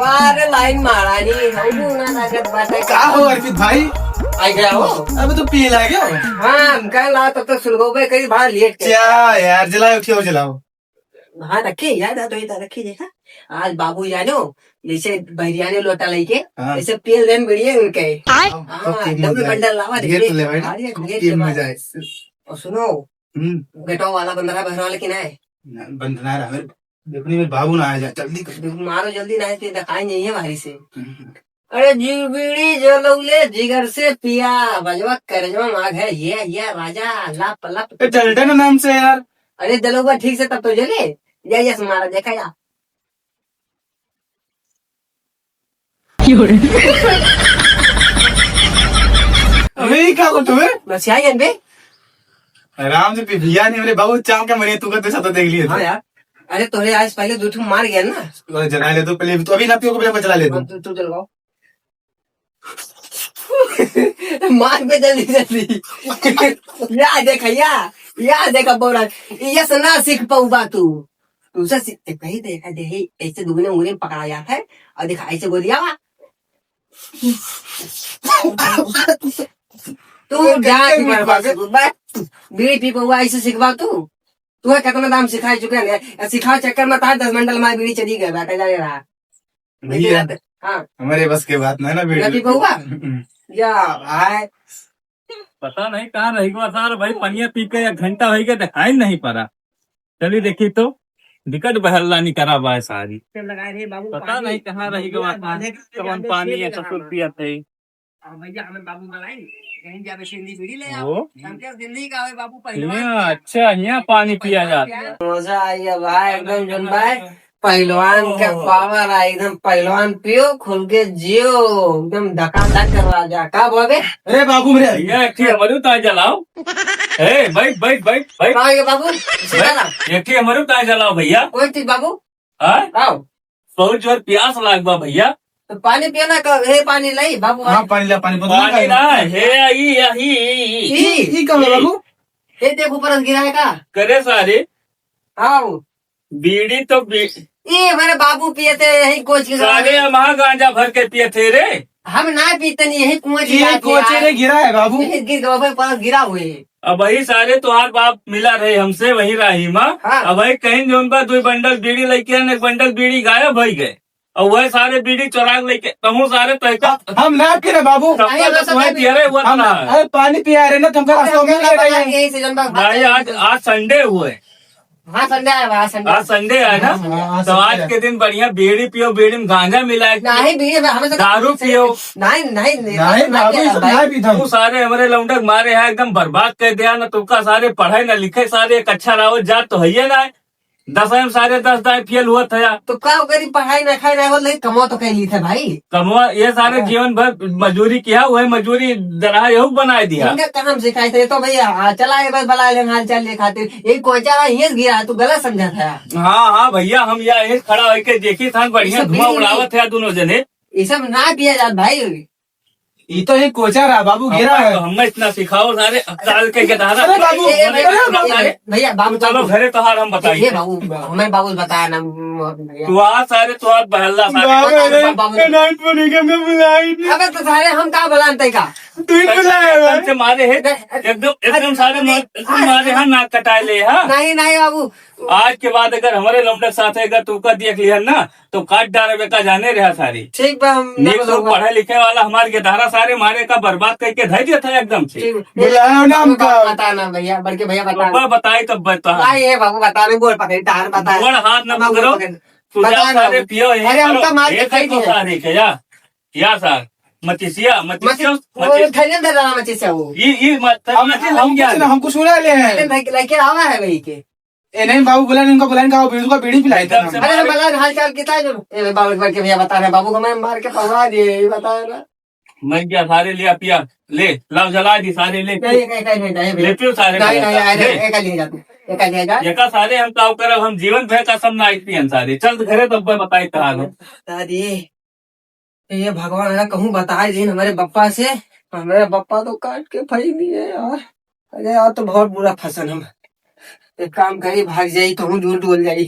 वारे लाइन मारा नहीं हम ना लागत बात है क्या हो अर्पित भाई? आ गया हो अबे तो पी ला गया हो? हाँ हम कल ला तब तक सुलगो पे कहीं बाहर लेट के क्या यार, जलाओ क्यों जलाओ? हाँ रखे याद आ तो इधर रखी देखा आज बाबू जानो जैसे भैया ने लोटा लेके हाँ। ऐसे पेल देन बढ़िया उनके ओके, डबल बंडल लावा घेर तो ले भाई ना, घेर में जाए। और सुनो गेटो वाला बंदरा बहरा वाला कि ना है बंद ना रहा मेरे, देखने में बाबू ना आ जाए, जल्दी कर। मारो जल्दी ना है दिखाई नहीं है भारी से अरे जी बीड़ी जलौले जिगर से पिया बजवा करजवा माघ है ये राजा लप लप चलते ना नाम से यार। अरे जलोगा ठीक से तब तो जले या मारा देखा या अबे क्या हो तुम्हें? बस यहाँ बे आराम से भैया नहीं मेरे बाबू चाम के मरे, तू का तो देख लिए हाँ यार अरे तोरे आज पहले दो ठू मार गया ना तो जला ले, तो पहले तो अभी ना पियो को पहले चला ले तू। तू जलवाओ मार पे जल्दी जल्दी या देखा बोरा ये सुना सीख पाऊंगा तू से सीखते कहीं देखा दे ऐसे दुगने उंगली पकड़ा जाता है और देखा ऐसे गोदिया तू बीड़ी पी पहुआ ऐसे सिखवा तू है कितना दाम सिखा चुके हैं सिखा चक्कर में था 10 मंडल मार बीड़ी चली गया बैठा जाने रहा भैया हाँ हमारे बस के बात ना पी पहुआ या भाई पता नहीं कहाँ रही गो सार भाई पनिया पी के 1 घंटा हो गया दिखाई नहीं पड़ा। चलिए देखी तो दिक्कत बहल्ला नहीं करा बा सारी, पता नहीं कहाँ रही गो कौन पानी है ससुर पिया थे भैया हमें बाबू बनाई कहीं जाके सिंधी बीड़ी ले वो आओ सिंधी का है बाबू पहलवान यहाँ अच्छा यहाँ पानी पिया जाता है। मजा आई भाई एकदम जन भाई पहलवान का पावर है एकदम पहलवान पियो खुल के जियो एकदम धकाधक करवा जा का बोले अरे बाबू मेरे भैया एक हमारे ताज जलाओ, ए बैठ बैठ बैठ बैठ कहाँ गए बाबू सीधा ना एक हमारे ताज जलाओ भैया। कोई थी बाबू हाँ आओ बहुत जोर प्यास लागबा भैया, तो पानी पियो ना हे पानी लाई बाबू हाँ पानी ला, पानी पानी ना हे आई यही ये कब है बाबू? ये देखो परस गिरा है का करे सारे आओ बीड़ी तो ये मेरे बाबू पिए थे यही कोच के सारे वहाँ गांजा भर के पिए थे रे। हम ना पीते नहीं यही कुएं ये कोचे ने गिरा है बाबू। गिर गया परस गिरा हुए अब वही सारे तुहार बाप मिला रहे हमसे वही राहिमा। हाँ। अब वही कहीं जो उनका 2 बंडल बीड़ी लेके 1 बंडल बीड़ी गायब हो गए और वह सारे बीड़ी चुरा लेके तुम सारे तहका हम ना पी रहे बाबू, पियरे हुआ हम था। अरे पानी पिया रहे ना तुमका रास्ता में ले रहे हैं। यही से जन भाई आज संडे हुए, हाँ संडे है आज संडे है ना, हाँ, तो आज के दिन बढ़िया बीड़ी पियो, बीड़ी में गांजा मिला नहीं भी हमें तो दारू पियो। नहीं नहीं बाबू ये सब ना पीता तू हूँ। सारे हमारे लौंडक मारे है एकदम बर्बाद कर दिया ना, तुमका सारे पढ़ाई ना लिखे सारे एक अच्छा रावत जात तो है ना, 10 में सारे 10 दाए फेल हुआ था तो क्या करी पढ़ाई न खाई रहे लेकिन कमो तो कह ली थे भाई कमवा ये सारे जीवन भर मजदूरी किया, वही मजदूरी दरा यहू बना दिया। इनका काम सिखाए थे तो भैया चला बस भला हाल चाल ले खातिर यही कोचा ये गिरा तू गलत समझा था। हाँ भैया हम यहाँ खड़ा होके देखी था बढ़िया धुआं उड़ावत है दोनों जने, ये सब ना पिया जात भाई ये तो एक कोचा रहा बाबू, गिरा है। हम इतना सिखाओ सारे काल के गधारा। अरे बाबू, भैया बाबू चलो घरे तोहार हम बताइए बाबू हमें बाबू बताया ना तू आ सारे तुहार बहल्ला अबे तो सारे हम कहा बुलाते का से मारे है एकदम सारे मारे हैं नाक कटाए ले हाँ। नहीं बाबू आज के बाद अगर हमारे लौंडक साथ है अगर तू का देख लिया ना तो काट डाले का जाने रहा सारी ठीक बा हम नीक लोग पढ़े लिखे वाला हमारे गेधारा सारे मारे का बर्बाद करके धै दिया था एकदम से। बुलाओ ना हमका। बताना भैया बड़के भैया बाबा बताए कब बता ये बाबू बता रहे बोल पकड़ तार बता बड़ हाथ न पकड़ो तुझा बताना। सारे पियो अरे हमका मार के खाई दिया। सारे के या सर मतिसिया थैले दे रहा मची से वो ये हमको सुना ले हैं। लेके आवा है भाई के नहीं बाबू बुला उनका बुलाने का बीड़ी का बीड़ी पिलाई था। अरे बता हाल चाल कितना जो बाबू बड़के भैया बता रहे बाबू को मैं मार के पकड़ा दिए बता रहा मैं क्या सारे लिया पिया ले लाओ जला दी सारे ले ले पियो सारे एका सारे हम ताव करब हम जीवन भय का सब नाइट पियन सारे चल घरे तब बताई कहा बता दिए ये भगवान ना कहूँ बताए दिन हमारे बप्पा से हमारे बप्पा तो काट के फई दिए यार। अरे यार तो बहुत बुरा फसल हम एक काम करी भाग जाई कहूँ दूर डोल जाई।